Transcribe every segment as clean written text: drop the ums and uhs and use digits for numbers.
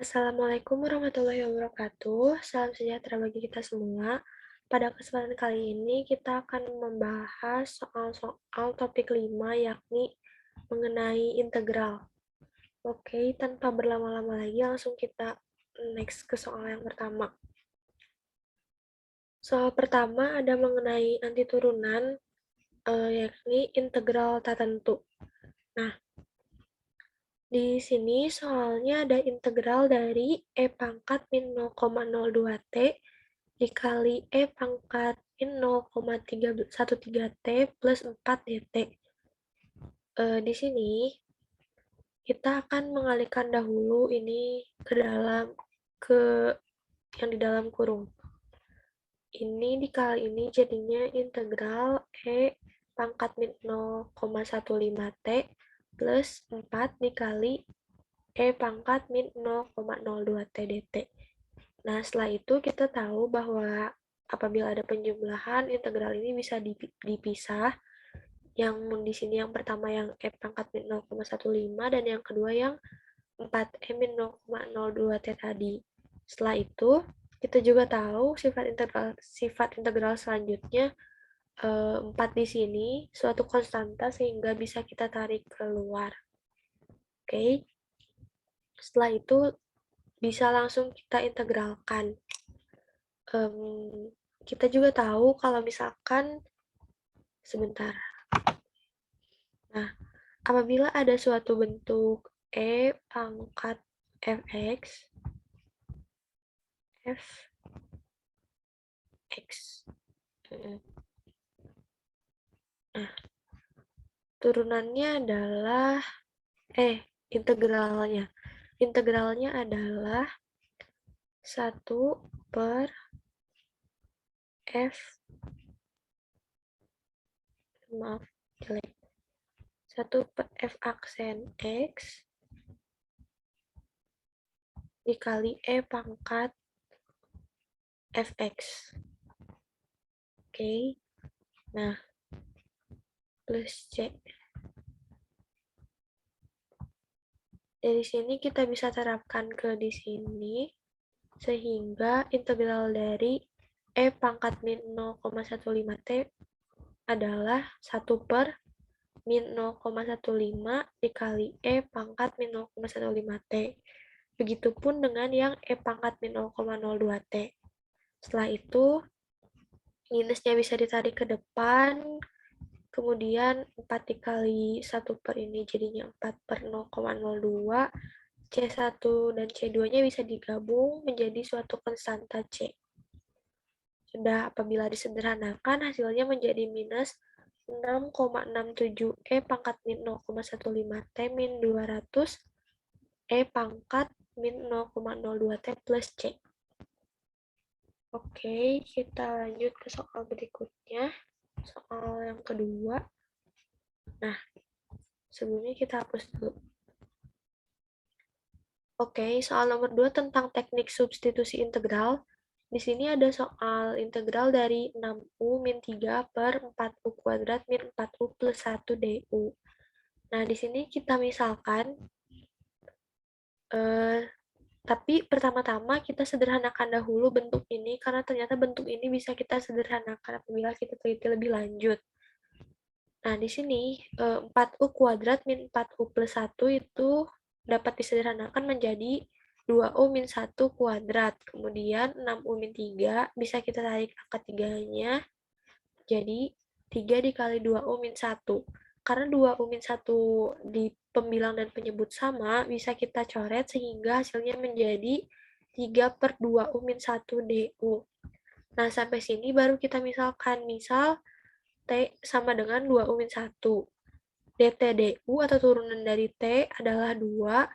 Assalamualaikum warahmatullahi wabarakatuh. Salam sejahtera bagi kita semua. Pada kesempatan kali ini kita akan membahas soal-soal topik 5 yakni mengenai integral. Oke, tanpa berlama-lama lagi langsung kita next ke soal yang pertama. Soal pertama ada mengenai antiturunan yakni integral tak tentu. Nah, di sini soalnya ada integral dari e pangkat min 0,02 T dikali e pangkat min 0,313 T plus 4 dt. Di sini kita akan mengalihkan dahulu ini ke yang di dalam kurung. Ini dikali ini jadinya integral e pangkat min 0,15 T plus 4 dikali e pangkat min 0,02 T dt. Nah, setelah itu kita tahu bahwa apabila ada penjumlahan, integral ini bisa dipisah. Yang di sini yang pertama yang e pangkat min 0,15 dan yang kedua yang 4e min 0,02 T tadi. Setelah itu, kita juga tahu sifat integral selanjutnya 4 di sini suatu konstanta sehingga bisa kita tarik keluar. Oke. Setelah itu bisa langsung kita integralkan. Kita juga tahu kalau misalkan sebentar. Nah, apabila ada suatu bentuk e pangkat fx Nah, turunannya adalah integralnya. Integralnya adalah 1 per f maaf jelek 1 per f aksen x dikali e pangkat fx. Oke. Nah, plus c. Dari sini kita bisa terapkan ke di sini sehingga integral dari e pangkat min 0,15 T adalah 1 per min 0,15 dikali e pangkat min 0,15 T. Begitupun dengan yang e pangkat min 0,02 T. Setelah itu, minusnya bisa ditarik ke depan, kemudian 4 dikali 1 per ini jadinya 4 per 0,02, C1 dan C2-nya bisa digabung menjadi suatu konstanta C. Sudah apabila disederhanakan, hasilnya menjadi minus 6,67 E pangkat min 0,15 T min 200 E pangkat min 0,02 T plus C. Oke, kita lanjut ke soal berikutnya. Soal yang kedua. Nah, sebelumnya kita hapus dulu. Oke, soal nomor 2 tentang teknik substitusi integral. Di sini ada soal integral dari 6U min 3 per 4U kuadrat min 4U plus 1 DU. Nah, di sini kita misalkan, tapi pertama-tama kita sederhanakan dahulu bentuk ini, karena ternyata bentuk ini bisa kita sederhanakan apabila kita teliti lebih lanjut. Nah, di sini 4U kuadrat min 4U plus 1 itu dapat disederhanakan menjadi 2U min 1 kuadrat. Kemudian 6U min 3 bisa kita tarik angka 3-nya. Jadi 3 dikali 2U min 1. Karena 2U min 1 di pembilang dan penyebut sama, bisa kita coret sehingga hasilnya menjadi 3 per 2U min 1 DU. Nah, sampai sini baru kita misalkan. Misal T sama dengan 2U min 1. dt du atau turunan dari T adalah 2,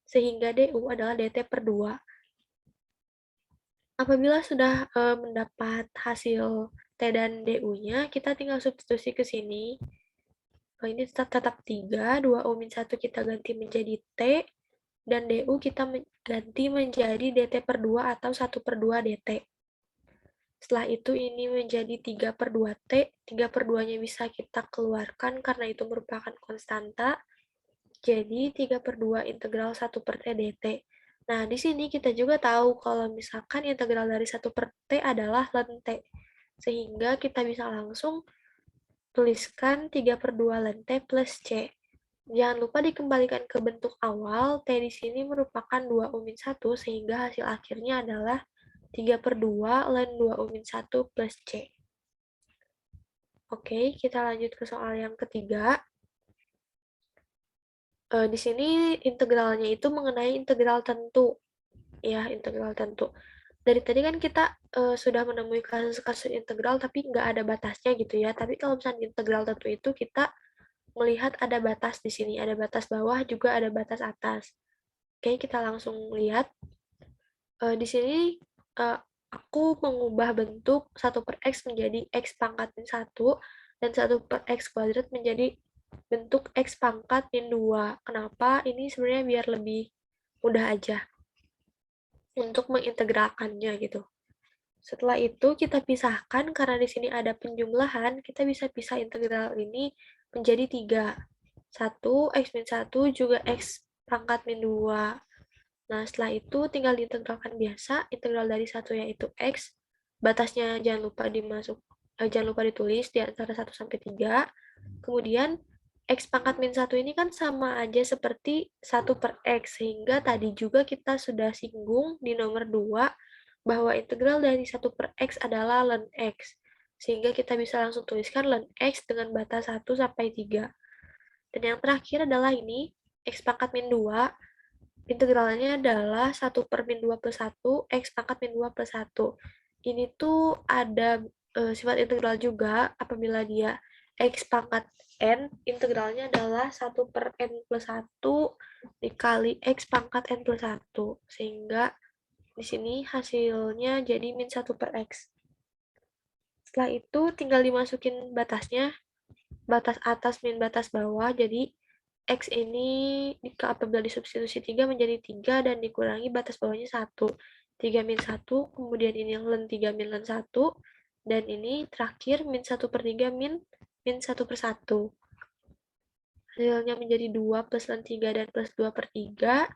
sehingga du adalah dt per 2. Apabila sudah mendapat hasil T dan du-nya, kita tinggal substitusi ke sini. Ini tetap 3, 2U min 1 kita ganti menjadi T, dan du kita ganti menjadi dt per 2 atau 1 per 2 dt. Setelah itu ini menjadi 3 per 2T, 3 per 2-nya bisa kita keluarkan karena itu merupakan konstanta. Jadi 3 per 2 integral 1 per T dt. Nah, di sini kita juga tahu kalau misalkan integral dari 1 per T adalah ln T. Sehingga kita bisa langsung tuliskan 3 per 2 ln T plus C. Jangan lupa dikembalikan ke bentuk awal, T di sini merupakan 2/1, sehingga hasil akhirnya adalah 3 per 2 ln 2/1 plus C. Oke, kita lanjut ke soal yang ketiga. Di sini integralnya itu mengenai integral tentu. Ya, integral tentu. Dari tadi kan kita sudah menemui kasus-kasus integral tapi nggak ada batasnya gitu ya. Tapi kalau misalnya integral tentu itu kita melihat ada batas di sini, ada batas bawah juga ada batas atas. Oke, kita langsung lihat. Di sini aku mengubah bentuk 1 per X menjadi X pangkat min 1 dan 1 per X kuadrat menjadi bentuk X pangkat min 2. Kenapa? Ini sebenarnya biar lebih mudah aja untuk mengintegralkannya gitu. Setelah itu kita pisahkan karena di sini ada penjumlahan, kita bisa pisah integral ini menjadi 3. 1 X min 1 juga X pangkat min 2. Nah, setelah itu tinggal diintegralkan biasa, integral dari 1 yaitu X, batasnya jangan lupa ditulis di antara 1 sampai 3. Kemudian X pangkat min 1 ini kan sama aja seperti 1 per X, sehingga tadi juga kita sudah singgung di nomor 2 bahwa integral dari 1 per X adalah ln X. Sehingga kita bisa langsung tuliskan ln X dengan batas 1 sampai 3. Dan yang terakhir adalah ini, X pangkat min 2, integralnya adalah 1 per min 2 plus 1, X pangkat min 2 plus 1. Ini tuh ada sifat integral juga apabila dia X pangkat N, integralnya adalah 1 per N plus 1 dikali X pangkat N plus 1. Sehingga di sini hasilnya jadi min 1 per X. Setelah itu tinggal dimasukin batasnya, batas atas min batas bawah, jadi X ini apabila disubstitusi 3 menjadi 3 dan dikurangi batas bawahnya 1. 3 min 1, kemudian ini ln 3 min ln 1, dan ini terakhir min 1 per 3 min 1 per 1. Hasilnya menjadi 2 plus ln 3 dan plus 2 per 3.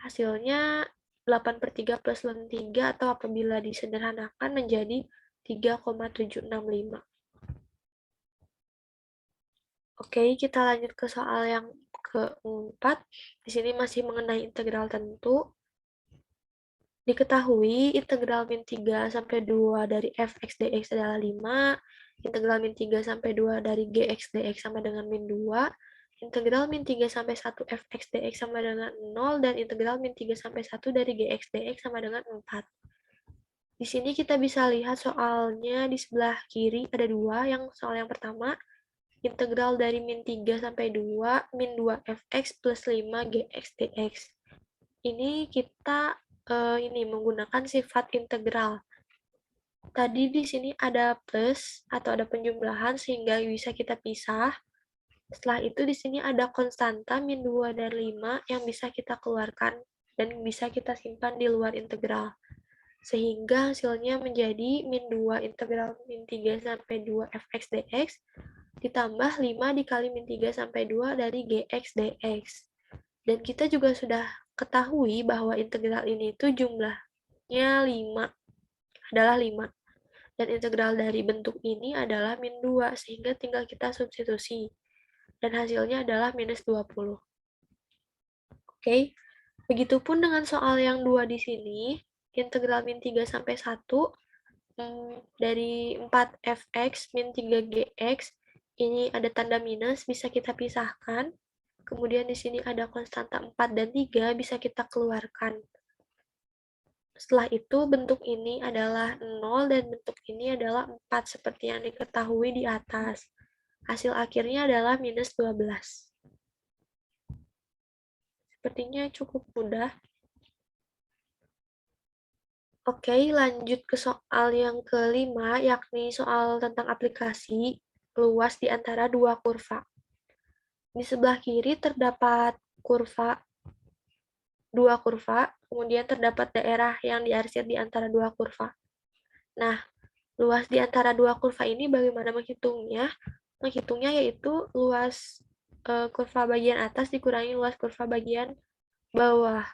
Hasilnya 8 per 3 plus ln 3 atau apabila disederhanakan menjadi 3,765. Oke, kita lanjut ke soal yang keempat. Di sini masih mengenai integral tentu. Diketahui integral min 3 sampai 2 dari fx dx adalah 5, integral min 3 sampai 2 dari gx dx sama dengan min 2, integral min 3 sampai 1 fx dx sama dengan 0, dan integral min 3 sampai 1 dari gx dx sama dengan 4. Di sini kita bisa lihat soalnya di sebelah kiri ada dua. Soal yang pertama, integral dari min 3 sampai 2, min 2 fx plus 5 gx dx. Ini kita menggunakan sifat integral. Tadi di sini ada plus atau ada penjumlahan sehingga bisa kita pisah. Setelah itu di sini ada konstanta min 2 dan 5 yang bisa kita keluarkan dan bisa kita simpan di luar integral. Sehingga hasilnya menjadi min 2 integral min 3 sampai 2 fx dx ditambah 5 dikali min 3 sampai 2 dari gx dx. Dan kita juga sudah ketahui bahwa integral ini itu jumlahnya 5, adalah 5. Dan integral dari bentuk ini adalah min 2, sehingga tinggal kita substitusi. Dan hasilnya adalah minus 20. Oke, begitupun dengan soal yang 2 di sini, integral min 3 sampai 1 dari 4 fx min 3 gx, ini ada tanda minus, bisa kita pisahkan. Kemudian di sini ada konstanta 4 dan 3, bisa kita keluarkan. Setelah itu bentuk ini adalah 0 dan bentuk ini adalah 4 seperti yang diketahui di atas. Hasil akhirnya adalah minus 12. Sepertinya cukup mudah. Oke, lanjut ke soal yang kelima, yakni soal tentang aplikasi luas di antara dua kurva. Di sebelah kiri terdapat dua kurva, kemudian terdapat daerah yang diarsir di antara dua kurva. Nah, luas di antara dua kurva ini bagaimana menghitungnya? Menghitungnya yaitu luas kurva bagian atas dikurangi luas kurva bagian bawah.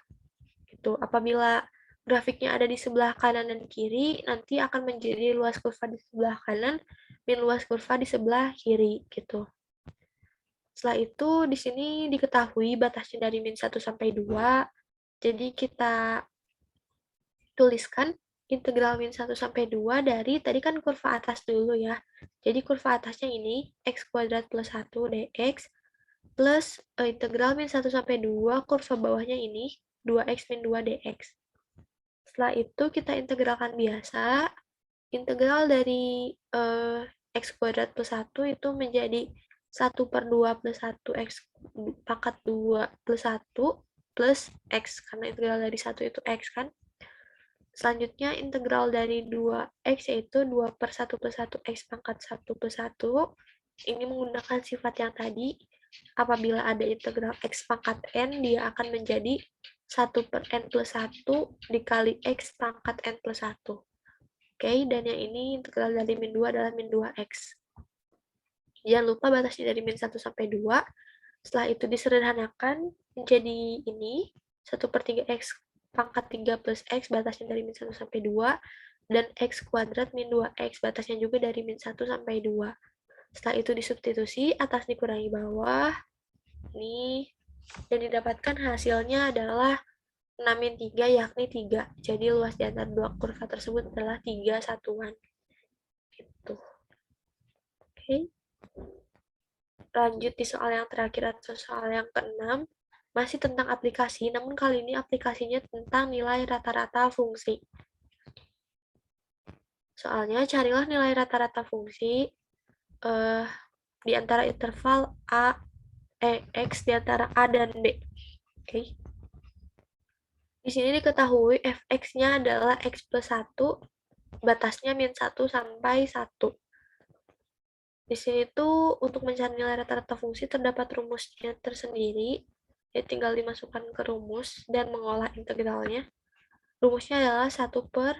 gitu. Apabila grafiknya ada di sebelah kanan dan kiri, nanti akan menjadi luas kurva di sebelah kanan, min luas kurva di sebelah kiri, gitu. Setelah itu, di sini diketahui batasnya dari min 1 sampai 2, jadi kita tuliskan integral min 1 sampai 2 dari, tadi kan kurva atas dulu ya. Jadi kurva atasnya ini, x kuadrat plus 1 dx, plus integral min 1 sampai 2, kurva bawahnya ini, 2x min 2 dx. Setelah itu kita integralkan biasa, integral dari x kuadrat plus 1 itu menjadi 1 per 2 plus 1 x pangkat 2 plus 1 plus x, karena integral dari 1 itu x kan. Selanjutnya integral dari 2x yaitu 2 per 1 plus 1 x pangkat 1 plus 1. Ini menggunakan sifat yang tadi. Apabila ada integral x pangkat n, dia akan menjadi 1 per n plus 1 dikali x pangkat n plus 1. Oke, dan yang ini integral dari min 2 adalah min 2x. Jangan lupa batasnya dari min 1 sampai 2. Setelah itu disederhanakan menjadi ini, 1 per 3x pangkat 3 plus x, batasnya dari min 1 sampai 2, dan x kuadrat min 2x, batasnya juga dari min 1 sampai 2. Setelah itu disubstitusi, atas dikurangi bawah, ini, dan didapatkan hasilnya adalah 6 min 3, yakni 3. Jadi luas di antara dua kurva tersebut adalah 3 satuan. Gitu. Oke. Lanjut di soal yang terakhir atau soal yang ke-6. Masih tentang aplikasi, namun kali ini aplikasinya tentang nilai rata-rata fungsi. Soalnya, carilah nilai rata-rata fungsi di antara interval x di antara A dan B. Oke. Di sini diketahui fx-nya adalah x plus 1, batasnya min 1 sampai 1. Di sini tuh untuk mencari nilai rata-rata fungsi terdapat rumusnya tersendiri. Ya tinggal dimasukkan ke rumus dan mengolah integralnya. Rumusnya adalah 1 per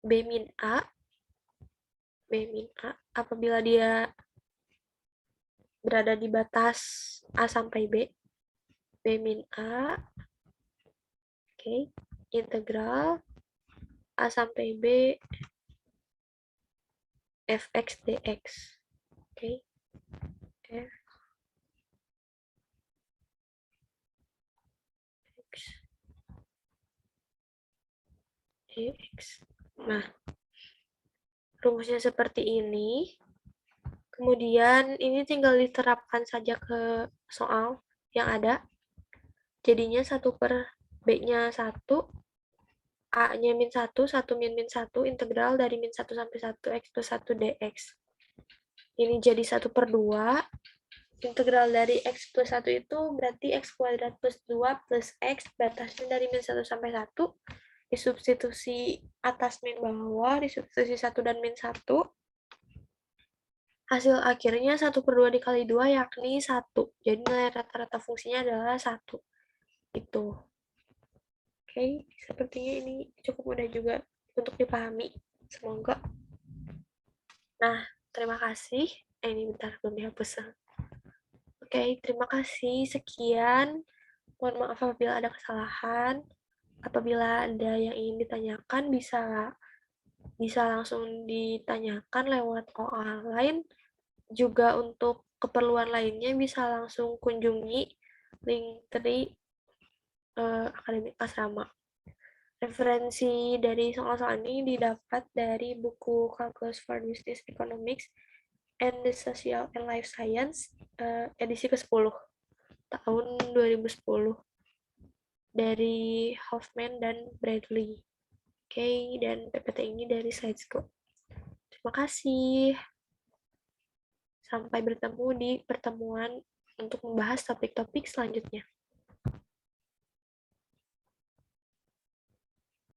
B min A. B min A apabila dia berada di batas A sampai B. B min A. Oke. Integral A sampai B fx dx. Oke. F x dx. Nah, rumusnya seperti ini. Kemudian ini tinggal diterapkan saja ke soal yang ada. Jadinya 1 per B-nya 1, A-nya min 1, 1 min min 1, integral dari min 1 sampai 1, x plus 1 dx. Ini jadi 1 per 2. Integral dari x plus 1 itu berarti x kuadrat plus 2 plus x, batasnya dari min 1 sampai 1. Disubstitusi atas min bawah, disubstitusi 1 dan min 1. Hasil akhirnya 1 per 2 dikali 2 yakni 1. Jadi nilai rata-rata fungsinya adalah 1. Itu. Oke, sepertinya ini cukup mudah juga untuk dipahami. Semoga. Nah, terima kasih. Ini bentar, belum dihapus. Oke, terima kasih. Sekian. Mohon maaf apabila ada kesalahan. Apabila ada yang ingin ditanyakan, bisa langsung ditanyakan lewat OA lain. Juga untuk keperluan lainnya bisa langsung kunjungi Linktree Akademik Asrama. Referensi dari soal-soal ini didapat dari buku Calculus for Business Economics and the Social and Life Science edisi ke-10 tahun 2010 dari Hoffman dan Bradley. Oke, dan PPT ini dari SlideScope. Terima kasih. Sampai bertemu di pertemuan untuk membahas topik-topik selanjutnya.